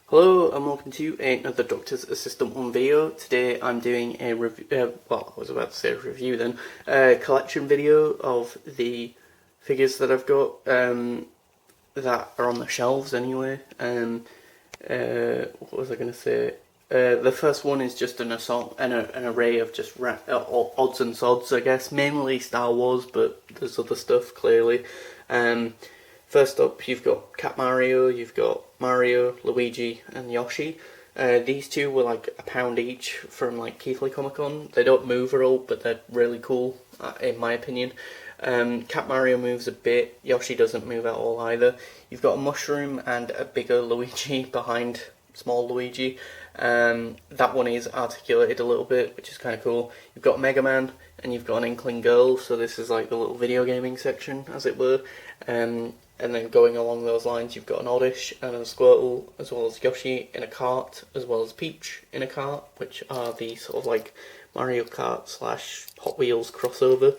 Hello and welcome to another Doctor's Assistant 1 video. Today I'm doing a review, well I was about to say review then, a collection video of the figures that I've got that are on the shelves anyway. What was I going to say? The first one is just an array of just odds and sods, I guess, mainly Star Wars, but there's other stuff clearly. First up, you've got Cat Mario, you've got Mario, Luigi, and Yoshi. These two were like £1 each from like Keighley Comic Con. They don't move at all, but they're really cool, in my opinion. Cat Mario moves a bit, Yoshi doesn't move at all either. You've got a mushroom and a bigger Luigi behind small Luigi. That one is articulated a little bit, which is kind of cool. You've got Mega Man, and you've got an Inkling Girl, so this is like the little video gaming section, as it were. And then going along those lines, you've got an Oddish and a Squirtle, as well as Yoshi in a cart, as well as Peach in a cart, which are the sort of like Mario Kart / Hot Wheels crossover.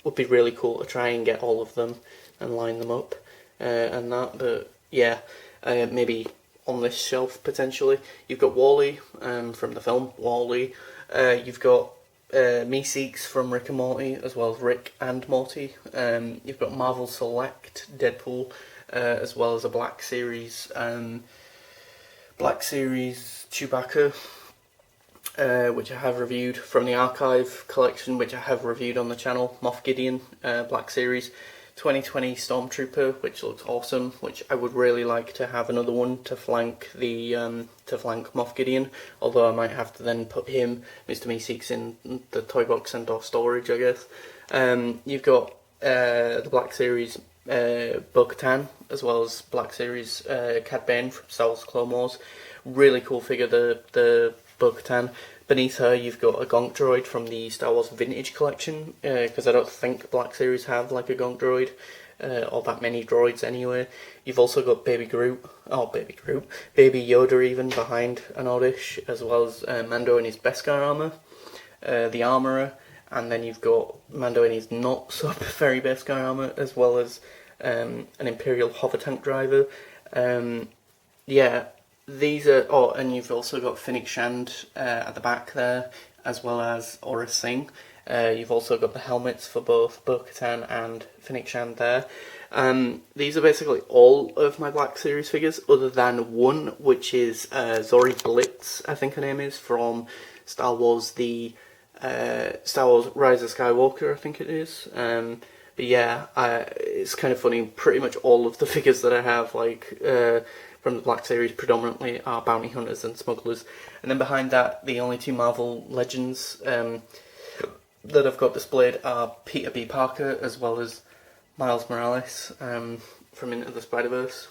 Would be really cool to try and get all of them and line them up and that, but yeah, maybe on this shelf potentially. You've got Wall-E from the film Wall-E. You've got Meeseeks from Rick and Morty, as well as Rick and Morty. You've got Marvel Select Deadpool, as well as a Black Series Chewbacca, which I have reviewed from the Archive collection, which I have reviewed on the channel. Moff Gideon, Black Series. 2020 Stormtrooper, which looks awesome, which I would really like to have another one to flank the Moff Gideon, although I might have to then put him, Mr. Meeseeks, in the toy box and off storage, I guess. You've got the Black Series Bo-Katan, as well as Black Series Cad Bane from Star Wars Clone Wars. Really cool figure, the Bo-Katan. Beneath her, you've got a Gonk Droid from the Star Wars Vintage Collection, because I don't think Black Series have like a Gonk Droid, or that many droids anyway. You've also got Baby Yoda even behind an Oddish, as well as Mando in his Beskar armour, the Armourer, and then you've got Mando in his not so very Beskar armour, as well as an Imperial Hover Tank Driver. Yeah. These are, and you've also got Fennec Shand at the back there, as well as Aura Singh. You've also got the helmets for both Bo-Katan and Fennec Shand there. These are basically all of my Black Series figures, other than one, which is Zori Blitz, I think her name is, from Star Wars Star Wars Rise of Skywalker, I think it is. But yeah, it's kind of funny, pretty much all of the figures that I have, like, from the Black Series predominantly are bounty hunters and smugglers. And then behind that, the only two Marvel Legends that I've got displayed are Peter B. Parker, as well as Miles Morales from Into the Spider-Verse.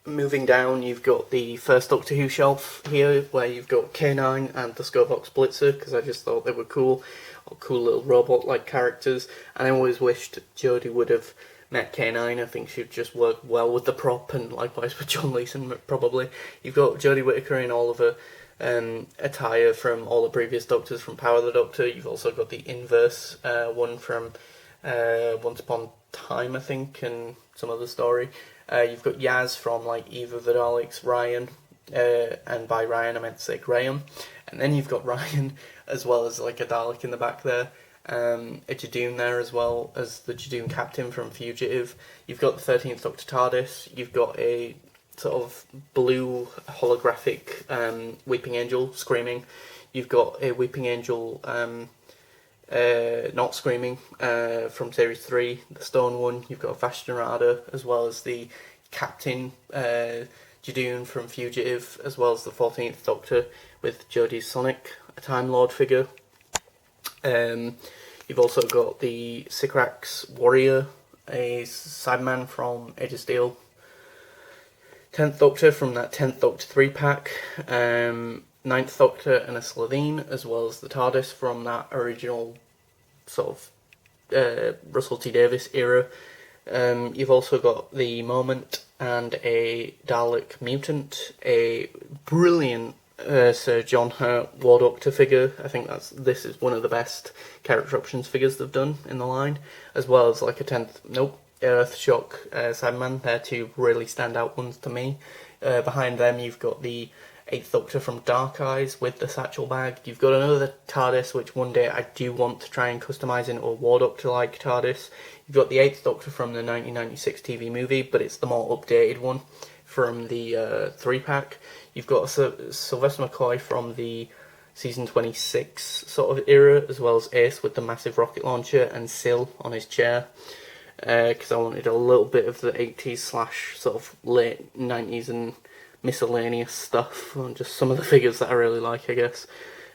Moving down, you've got the first Doctor Who shelf here, where you've got K9 and the Scobox Blitzer, because I just thought they were cool, or cool little robot-like characters. And I always wished Jodie would have met K9. I think she'd just work well with the prop, and likewise with John Leeson, probably. You've got Jodie Whittaker in all of her attire from all the previous Doctors from Power of the Doctor. You've also got the inverse one from Once Upon a Time, I think, and some other story. You've got Yaz from like Eve of the Daleks, Ryan, and by Ryan I meant to say Graham. And then you've got Ryan, as well as like a Dalek in the back there. A Jadoon there, as well as the Jadoon captain from Fugitive. You've got the 13th Doctor TARDIS. You've got a sort of blue holographic Weeping Angel screaming. You've got a Weeping Angel not screaming from Series 3, the stone one. You've got a Vash Narada, as well as the captain Jadoon from Fugitive, as well as the 14th Doctor with Jodie's Sonic, a Time Lord figure. You've also got the Sycorax Warrior, a Cyberman from Age of Steel, 10th Doctor from that 10th Doctor 3-pack, 9th Doctor and a Slitheen, as well as the TARDIS from that original sort of Russell T Davies era. You've also got the Moment and a Dalek Mutant, a brilliant Sir John Hurt War Doctor figure. I think this is one of the best character options figures they've done in the line, as well as like a Earthshock Cyberman. They're two really standout ones to me. Behind them, you've got the Eighth Doctor from Dark Eyes with the satchel bag. You've got another TARDIS, which one day I do want to try and customise into a War Doctor-like TARDIS. You've got the Eighth Doctor from the 1996 TV movie, but it's the more updated one from the 3-pack. You've got Sylvester McCoy from the season 26 sort of era, as well as Ace with the massive rocket launcher and Syl on his chair. Because I wanted a little bit of the 80s / sort of late 90s and miscellaneous stuff, and just some of the figures that I really like, I guess.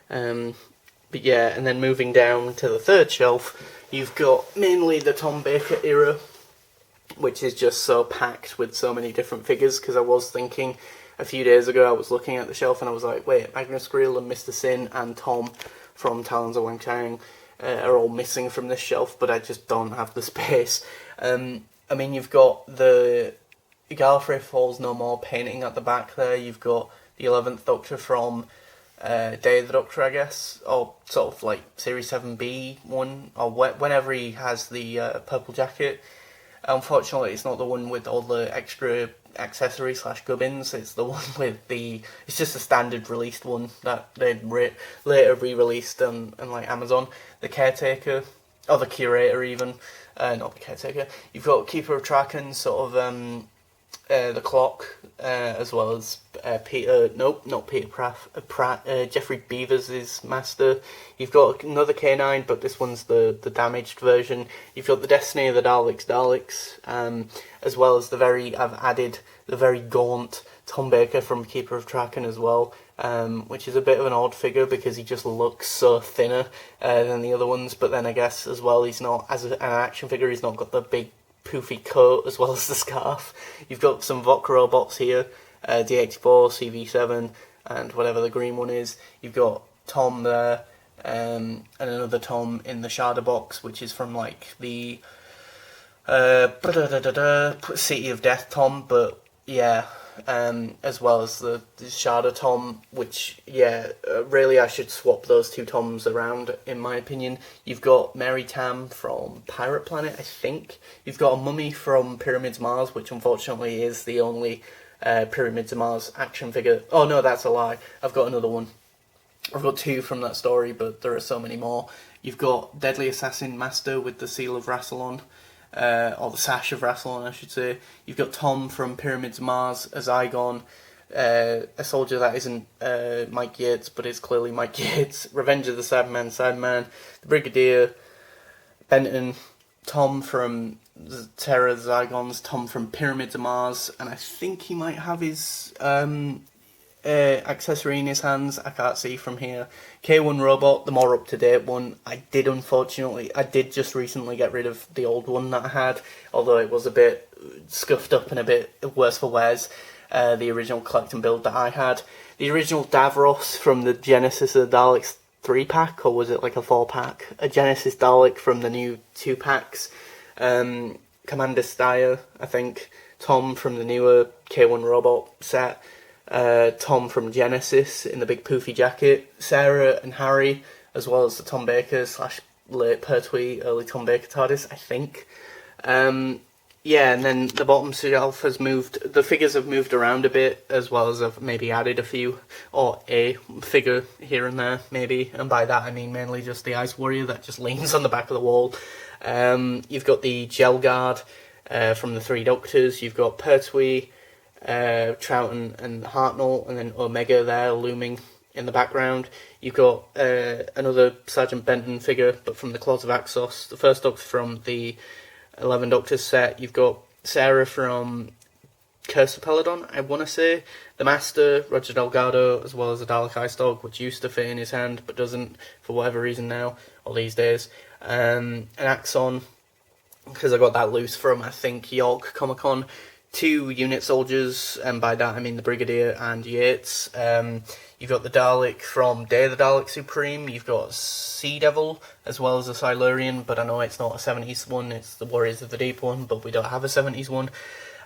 But yeah, and then moving down to the third shelf, you've got mainly the Tom Baker era, which is just so packed with so many different figures, because I was thinking a few days ago, I was looking at the shelf and I was like, wait, Magnus Greel and Mr. Sin and Tom from Talons of Weng-Chiang are all missing from this shelf, but I just don't have the space. I mean, you've got the Gallifrey Falls No More painting at the back there. You've got the 11th Doctor from Day of the Doctor, I guess, or sort of like Series 7B one, or whenever he has the purple jacket. Unfortunately, it's not the one with all the extra accessories / gubbins. It's the one with the... It's just a standard released one that they later re-released on like Amazon. The Caretaker, or the Curator even. Not the Caretaker. You've got Keeper of Traken, sort of the Clock, as well as Peter... Nope, not Peter Pratt. Jeffrey Beavers' Master. You've got another K9, but this one's the damaged version. You've got the Destiny of the Daleks, as well as I've added the very gaunt Tom Baker from Keeper of Traken as well, which is a bit of an odd figure because he just looks so thinner than the other ones, but then I guess as well he's not, as an action figure, he's not got the big poofy coat as well as the scarf. You've got some Vok robots here, D84, CV7, and whatever the green one is. You've got Tom there, and another Tom in the Sharda box, which is from like the City of Death Tom, but yeah, as well as the Sharda Tom, which, yeah, really I should swap those two Toms around, in my opinion. You've got Mary Tam from Pirate Planet, I think. You've got a Mummy from Pyramids Mars, which unfortunately is the only Pyramids Mars action figure. Oh no, that's a lie. I've got another one. I've got two from that story, but there are so many more. You've got Deadly Assassin Master with the Seal of Rassilon. Or the Sash of Rassilon, I should say. You've got Tom from Pyramids Mars as Zygon, a soldier that isn't Mike Yates, but is clearly Mike Yates. Revenge of the Sideman, the Brigadier, Benton, Tom from Terror Zygons, Tom from Pyramids of Mars, and I think he might have his accessory in his hands. I can't see from here. K1 Robot, the more up-to-date one. I did just recently get rid of the old one that I had, although it was a bit scuffed up and a bit worse for wears. The original collect and build that I had. The original Davros from the Genesis of the Daleks 3-pack, or was it like a 4-pack? A Genesis Dalek from the new 2-packs. Commander Steyr, I think. Tom from the newer K1 Robot set. Tom from Genesis in the big poofy jacket, Sarah and Harry, as well as the Tom Baker / late Pertwee, early Tom Baker TARDIS, I think. Yeah, and then the bottom shelf has moved, the figures have moved around a bit, as well as I've maybe added a few, or a figure here and there, maybe, and by that I mean mainly just the Ice Warrior that just leans on the back of the wall. You've got the Gel Guard from the Three Doctors, you've got Pertwee, Troughton and Hartnell, and then Omega there looming in the background. You've got another Sergeant Benton figure, but from the Claws of Axos, the first Doctor from the 11 Doctors set. You've got Sarah from Curse of Peladon, I want to say. The Master, Roger Delgado, as well as the Dalek Ice Dog, which used to fit in his hand, but doesn't for whatever reason now, or these days. An Axon, because I got that loose from, I think, York Comic Con. 2 unit soldiers, and by that I mean the Brigadier and Yates. You've got the Dalek from Day of the Dalek Supreme, you've got Sea Devil, as well as a Silurian, but I know it's not a 70s one, it's the Warriors of the Deep one, but we don't have a 70s one.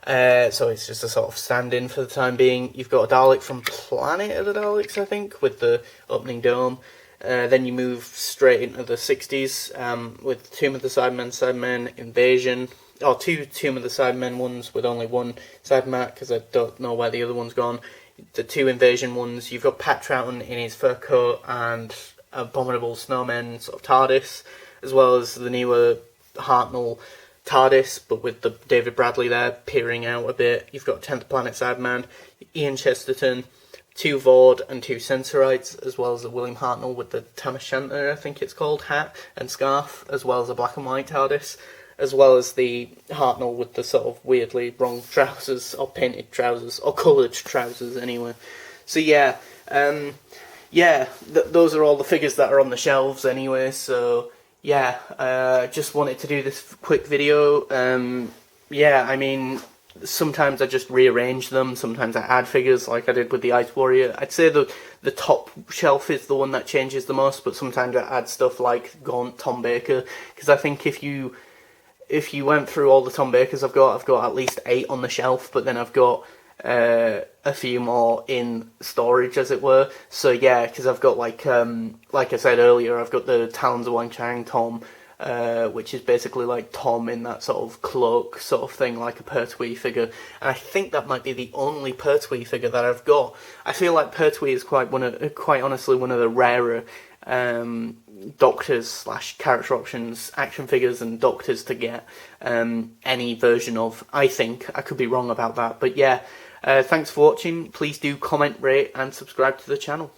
So it's just a sort of stand-in for the time being. You've got a Dalek from Planet of the Daleks, I think, with the opening dome. Then you move straight into the 60s with Tomb of the Cybermen, Invasion, or two Tomb of the Cybermen ones with only one Cybermat, because I don't know where the other one's gone. The 2 Invasion ones, you've got Pat Troughton in his fur coat and Abominable Snowman sort of TARDIS, as well as the newer Hartnell TARDIS, but with the David Bradley there peering out a bit. You've got 10th Planet Cyberman, Ian Chesterton, 2 Vord and 2 Sensorites, as well as the William Hartnell with the Tam O'Shanter, I think it's called, hat and scarf, as well as a black and white TARDIS, as well as the Hartnell with the sort of weirdly wrong trousers, or painted trousers, or coloured trousers anyway. So yeah, those are all the figures that are on the shelves anyway, so yeah, just wanted to do this quick video. Yeah, I mean, sometimes I just rearrange them, sometimes I add figures like I did with the Ice Warrior. I'd say the top shelf is the one that changes the most, but sometimes I add stuff like Gaunt Tom Baker, because I think if you went through all the Tom Bakers I've got at least 8 on the shelf, but then I've got a few more in storage, as it were. So yeah, because I've got like I said earlier, I've got the Talons of Weng-Chiang Tom, which is basically like Tom in that sort of cloak sort of thing, like a Pertwee figure. And I think that might be the only Pertwee figure that I've got. I feel like Pertwee is quite honestly one of the rarer Doctors / character options action figures and Doctors to get any version of. I think I could be wrong about that, but yeah. Thanks for watching. Please do comment, rate and subscribe to the channel.